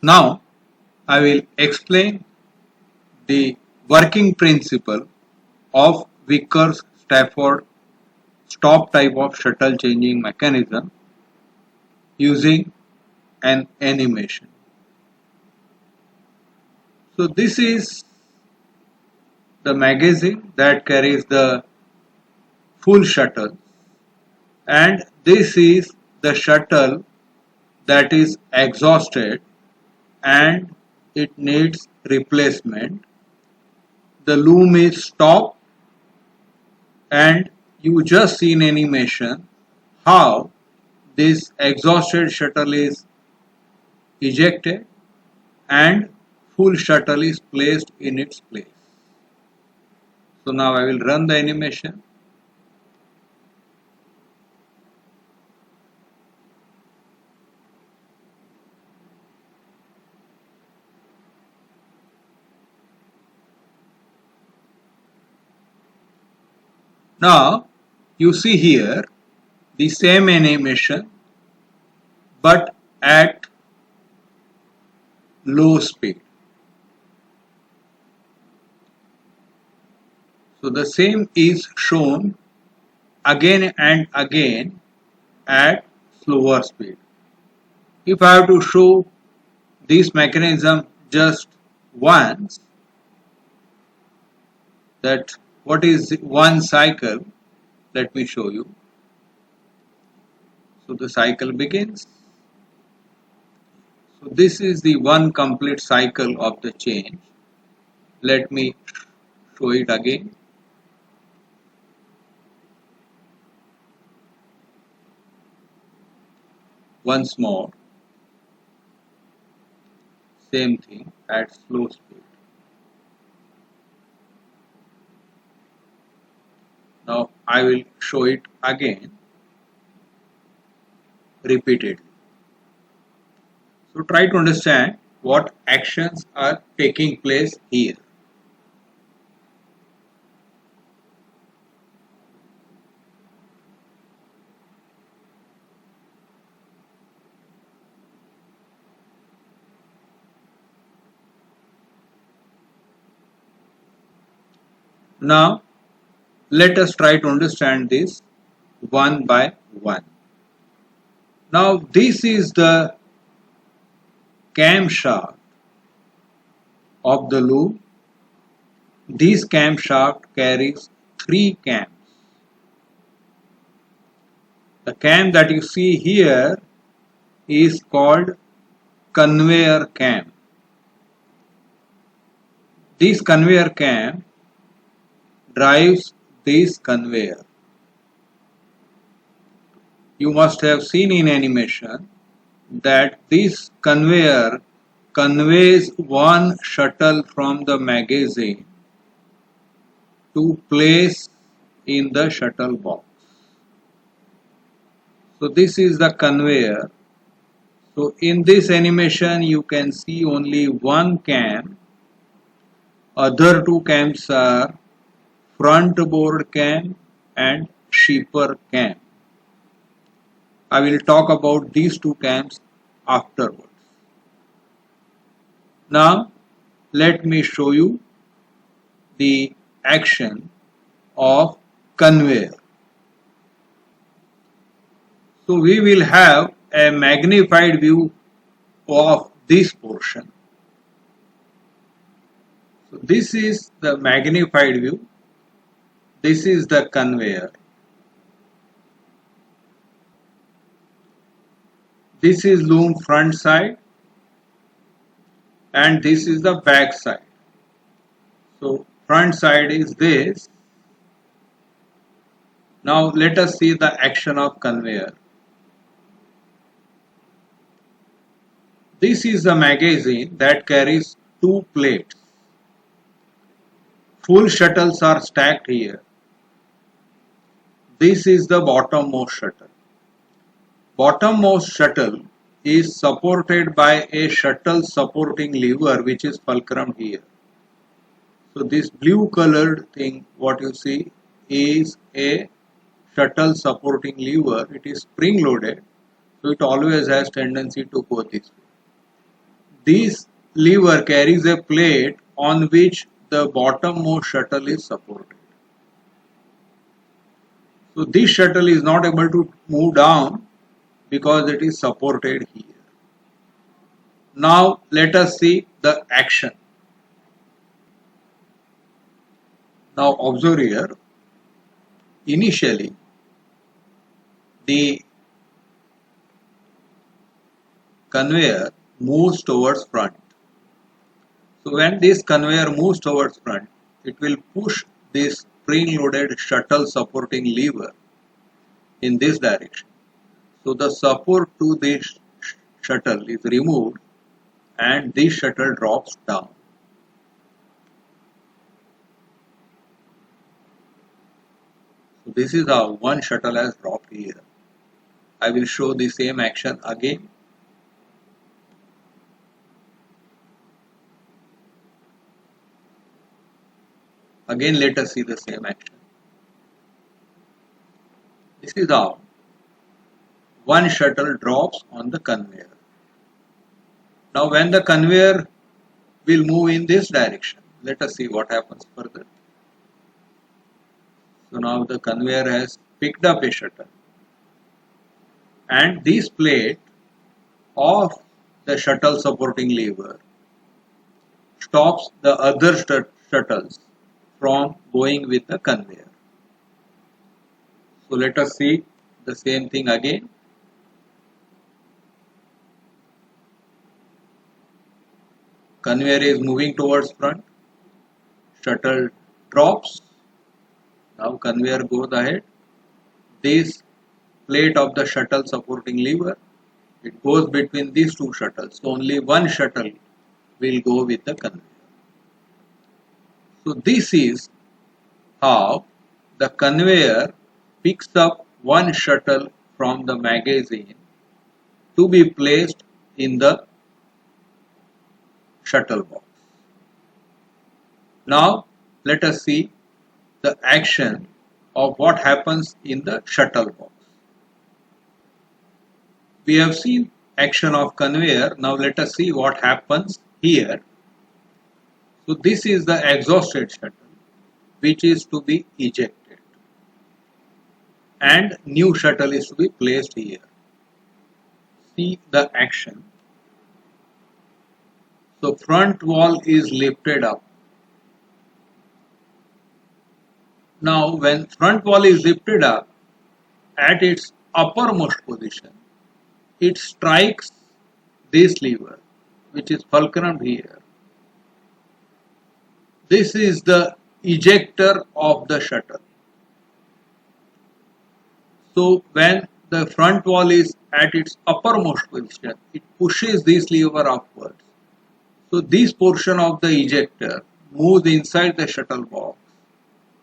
Now I will explain the working principle of Vickers-Stafford stop type of shuttle changing mechanism using an animation. So this is the magazine that carries the full shuttle, and this is the shuttle that is exhausted and it needs replacement. The loom is stopped and you just see in animation how this exhausted shuttle is ejected and full shuttle is placed in its place. So now I will run the animation. Now you see here the same animation but at low speed. So the same is shown again and again at slower speed. If I have to show this mechanism just once, that what is one cycle, let me show you. So the cycle begins. So this is the one complete cycle of the change. Let me show it again. Once more, same thing at slow speed. Now I will show it again repeatedly. So try to understand what actions are taking place here. Now let us try to understand this one by one. Now this is the camshaft of the loop. This camshaft carries 3 cams. The cam that you see here is called conveyor cam. This conveyor cam drives this conveyor. You must have seen in animation that this conveyor conveys one shuttle from the magazine to place in the shuttle box. So this is the conveyor. So in this animation you can see only one cam. Other 2 cams are front board cam and sheeper cam. I will talk about these 2 cams afterwards. Now let me show you the action of conveyor. So we will have a magnified view of this portion. So this is the magnified view. This is the conveyor. This is loom front side and this is the back side. So front side is this. Now let us see the action of conveyor. This is the magazine that carries 2 plates. Full shuttles are stacked here. This is the bottommost shuttle. Bottommost shuttle is supported by a shuttle supporting lever which is fulcrumed here. So this blue colored thing what you see is a shuttle supporting lever. It is spring loaded, so it always has tendency to go this way. This lever carries a plate on which the bottommost shuttle is supported. So this shuttle is not able to move down because it is supported here. Now let us see the action. Now observe here, initially the conveyor moves towards front. So when this conveyor moves towards front, it will push this spring-loaded shuttle supporting lever in this direction. So the support to this shuttle is removed and this shuttle drops down. So this is how one shuttle has dropped here. I will show the same action again. Again, let us see the same action. This is how one shuttle drops on the conveyor. Now when the conveyor will move in this direction, let us see what happens further. So now the conveyor has picked up a shuttle and this plate of the shuttle supporting lever stops the other shuttles from going with the conveyor. So let us see the same thing again. Conveyor is moving towards front, shuttle drops, now conveyor goes ahead. This plate of the shuttle supporting lever, it goes between these two shuttles, so only one shuttle will go with the conveyor. So this is how the conveyor picks up one shuttle from the magazine to be placed in the shuttle box. Now let us see the action of what happens in the shuttle box. We have seen action of conveyor. Now let us see what happens here. So this is the exhausted shuttle which is to be ejected and new shuttle is to be placed here. See the action. So front wall is lifted up. Now when front wall is lifted up at its uppermost position, it strikes this lever which is fulcrum here. This is the ejector of the shuttle. So when the front wall is at its uppermost position, it pushes this lever upwards. So this portion of the ejector moves inside the shuttle box.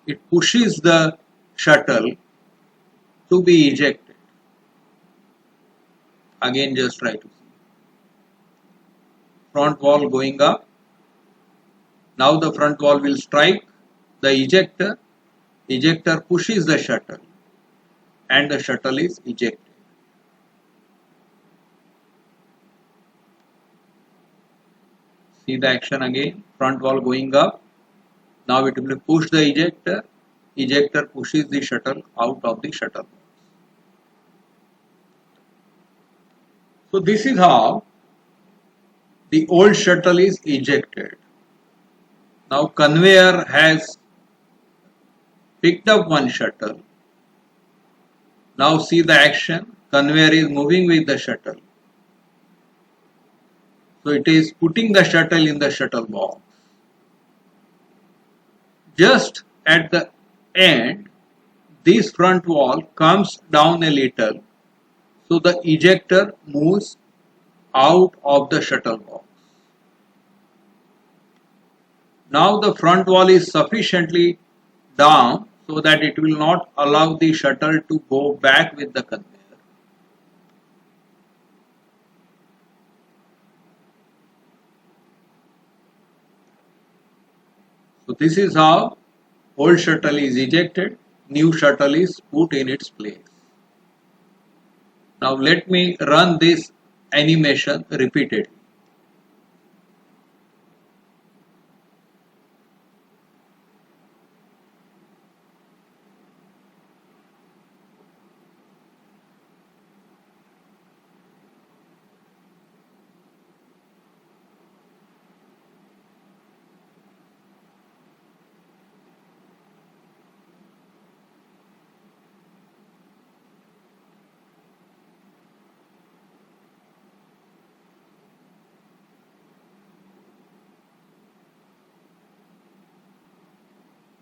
It pushes the shuttle to be ejected. Again, just try to see. Front wall going up. Now the front wall will strike the ejector. Ejector pushes the shuttle and the shuttle is ejected. See the action again. Front wall going up. Now it will push the ejector. Ejector pushes the shuttle out of the shuttle box. So this is how the old shuttle is ejected. Now conveyor has picked up one shuttle. Now see the action. Conveyor is moving with the shuttle. So it is putting the shuttle in the shuttle box. Just at the end, this front wall comes down a little. So the ejector moves out of the shuttle box. Now the front wall is sufficiently down so that it will not allow the shuttle to go back with the conveyor. So this is how old shuttle is ejected, new shuttle is put in its place. Now let me run this animation repeatedly.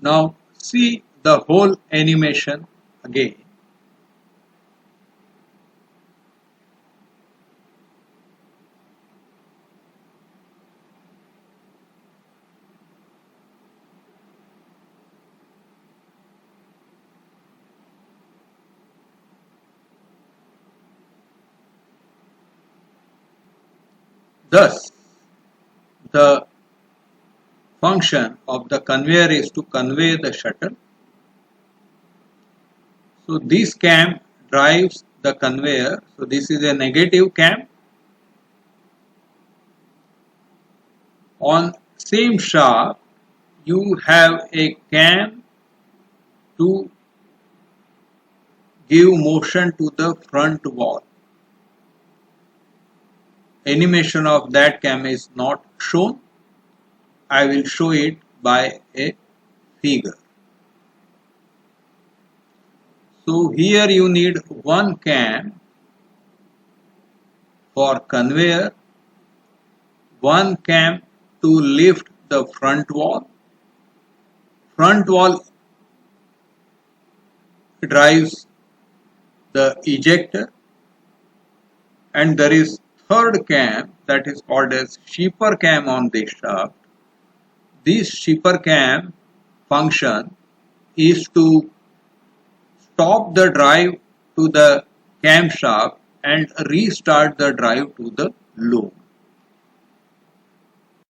Now see the whole animation again. Thus, the function of the conveyor is to convey the shuttle. So this cam drives the conveyor. So this is a negative cam. On same shaft, you have a cam to give motion to the front wall. Animation of that cam is not shown. I will show it by a figure. So here you need one cam for conveyor, one cam to lift the front wall. Front wall drives the ejector, and there is third cam that is called as shipper cam on this shaft. This shipper cam function is to stop the drive to the camshaft and restart the drive to the loom.